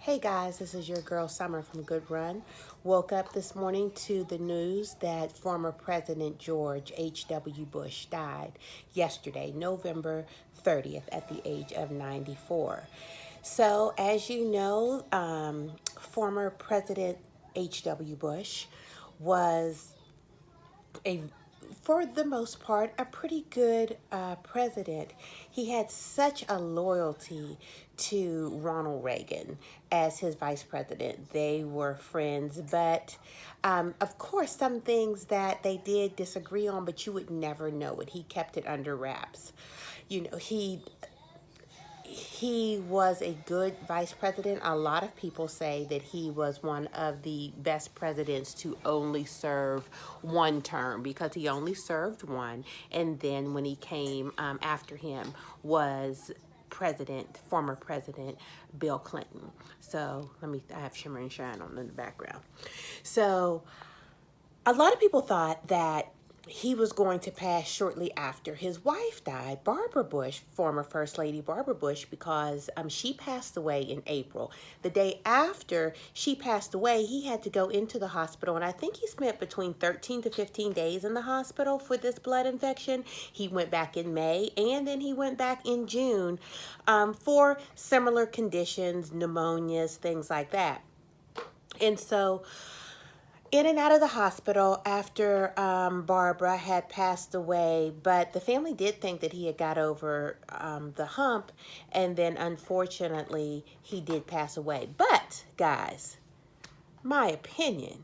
Hey guys, this is your girl Summer from Good Run. Woke up this morning to the news that former President George H.W. Bush died yesterday, November 30th, at the age of 94. So, as you know, former President H.W. Bush was a for the most part, a pretty good president. He had such a loyalty to Ronald Reagan as his vice president. They were friends, but of course, some things that they did disagree on, but you would never know it. He kept it under wraps. He was a good vice president. A lot of people say that he was one of the best presidents to only serve one term because he only served one. And then when he came after him was former President Bill Clinton. So I have Shimmer and Shine on in the background. So a lot of people thought that he was going to pass shortly after his wife died, Barbara Bush, former First Lady Barbara Bush, because she passed away in April. The day after she passed away, he had to go into the hospital, and I think he spent between 13 to 15 days in the hospital for this blood infection. He went back in May, and then he went back in June for similar conditions, pneumonias, things like that. And so in and out of the hospital after Barbara had passed away, but the family did think that he had got over the hump, and then unfortunately he did pass away. But guys, my opinion,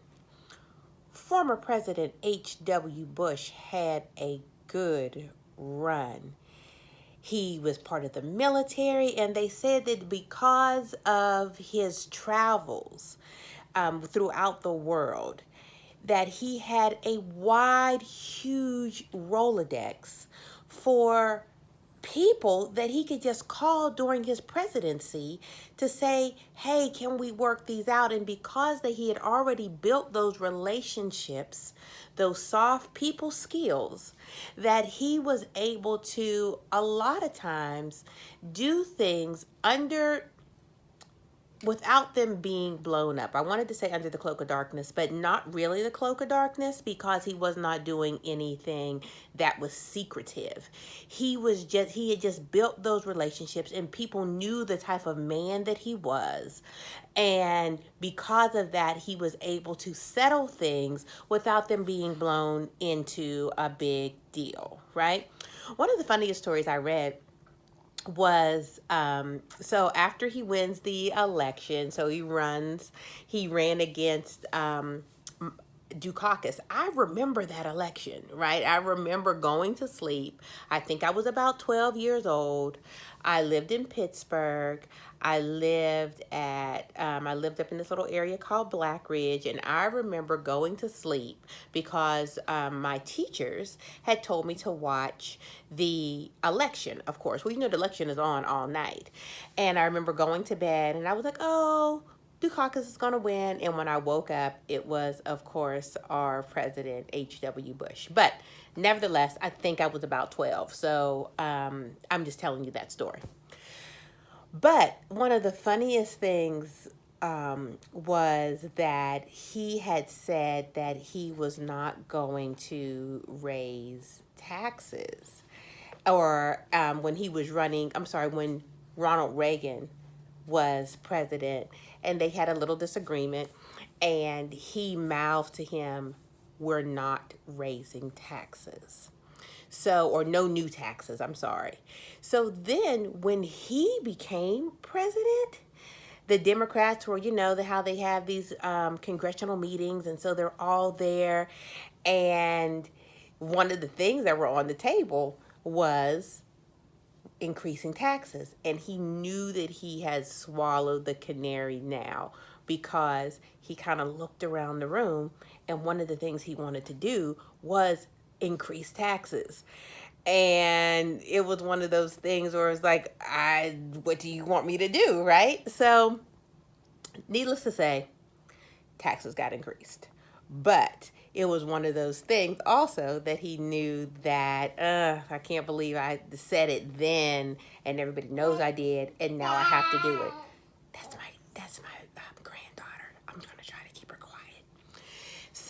former President H.W. Bush had a good run. He was part of the military, and they said that because of his travels throughout the world, that he had a wide, huge Rolodex for people that he could just call during his presidency to say, hey, can we work these out? And because that he had already built those relationships, those soft people skills, that he was able to a lot of times do things without them being blown up. I wanted to say under the cloak of darkness, but not really the cloak of darkness, because he was not doing anything that was secretive. He had just built those relationships, and people knew the type of man that he was. And because of that, he was able to settle things without them being blown into a big deal, right? One of the funniest stories I read was so after he wins the election, so he ran against Dukakis. I remember that election, right? I remember going to sleep. I think I was about 12 years old. I lived in Pittsburgh. I lived up in this little area called Black Ridge, and I remember going to sleep because my teachers had told me to watch the election, of course. Well, the election is on all night. And I remember going to bed, and I was like, oh, Dukakis is going to win. And when I woke up, it was, of course, our president, H.W. Bush. But nevertheless, I think I was about 12. So I'm just telling you that story. But one of the funniest things was that he had said that he was not going to raise taxes. Or when Ronald Reagan was president, and they had a little disagreement, and he mouthed to him, we're not raising taxes. So, or no new taxes, I'm sorry. So then when he became president, the Democrats were, how they have these congressional meetings, and so they're all there. And one of the things that were on the table was increasing taxes. And he knew that he had swallowed the canary now, because he kind of looked around the room, and one of the things he wanted to do was increase taxes. And it was one of those things where it's like, what do you want me to do, right? So needless to say, taxes got increased. But it was one of those things also that he knew that, I can't believe I said it then, and everybody knows I did, and now I have to do it. That's my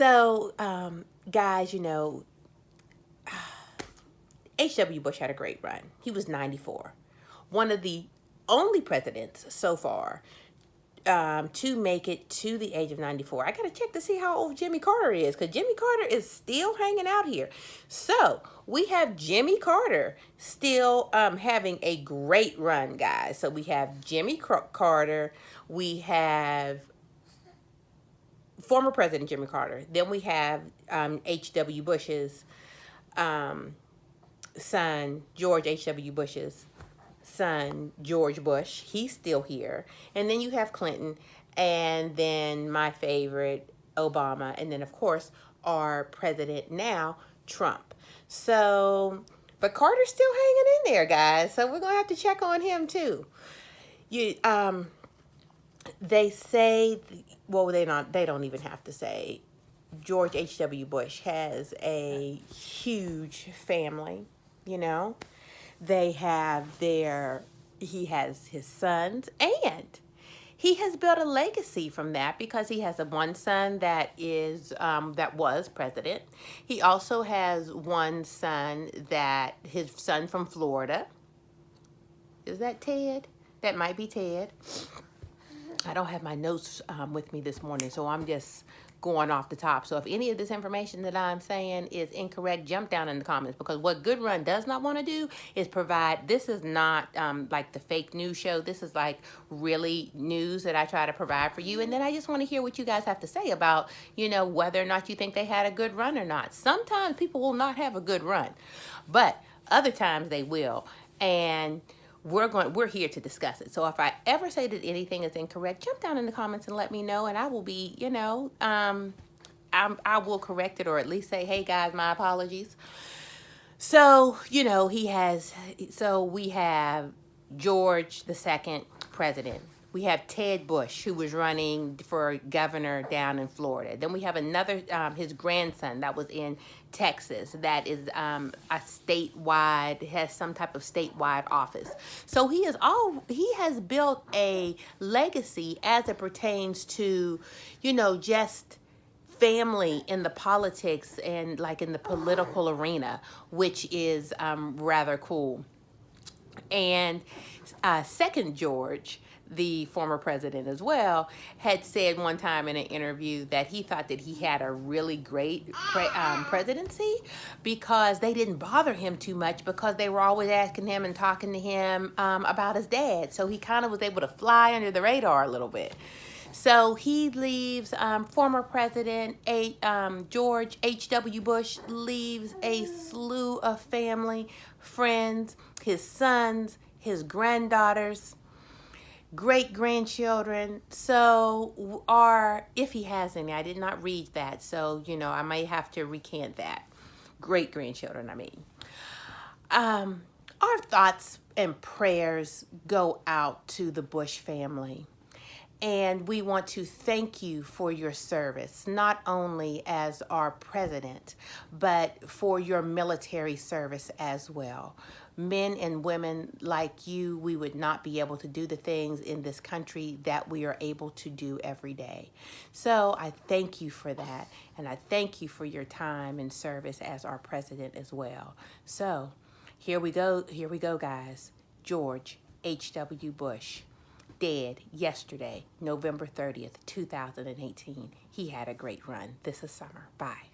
So, guys, you know, H.W. Bush had a great run. He was 94. One of the only presidents so far to make it to the age of 94. I got to check to see how old Jimmy Carter is, because Jimmy Carter is still hanging out here. So we have Jimmy Carter still having a great run, guys. So we have Jimmy Carter. We have former President Jimmy Carter. Then we have H.W. Bush's son, George H.W. Bush's son, George Bush. He's still here. And then you have Clinton, and then my favorite, Obama, and then of course our president now, Trump. So, but Carter's still hanging in there, guys. So we're gonna have to check on him too. They say, well, they don't even have to say. George H.W. Bush has a huge family, you know. They have he has his sons, and he has built a legacy from that, because he has one son that that was president. He also has one son his son from Florida. Is that Ted? That might be Ted. I don't have my notes with me this morning, so I'm just going off the top. So if any of this information that I'm saying is incorrect, jump down in the comments, because what Good Run does not want to do is provide, this is not like the fake news show. This is like really news that I try to provide for you. And then I just want to hear what you guys have to say about, you know, whether or not you think they had a good run or not. Sometimes people will not have a good run, but other times they will. And we're here to discuss it. So if I ever say that anything is incorrect, jump down in the comments and let me know, and I will be, you know, I will correct it, or at least say, hey guys, my apologies. So, you know, we have George II, president. We have Ted Bush, who was running for governor down in Florida. Then we have another, his grandson that was in Texas, that is a statewide, has some type of statewide office. So he has built a legacy as it pertains to, you know, just family in the politics and like in the political arena, which is rather cool. And second George, the former president as well, had said one time in an interview that he thought that he had a really great presidency, because they didn't bother him too much, because they were always asking him and talking to him about his dad. So he kind of was able to fly under the radar a little bit. So he leaves, former President George H.W. Bush leaves a slew of family, friends, his sons, his granddaughters, great-grandchildren. So if he has any, I did not read that, so, you know, I may have to recant that. Great-grandchildren, I mean. Our thoughts and prayers go out to the Bush family. And we want to thank you for your service, not only as our president, but for your military service as well. Men and women like you, we would not be able to do the things in this country that we are able to do every day. So I thank you for that. And I thank you for your time and service as our president as well. So here we go, guys. George H.W. Bush. Dead yesterday, November 30th, 2018. He had a great run. This is Summer. Bye.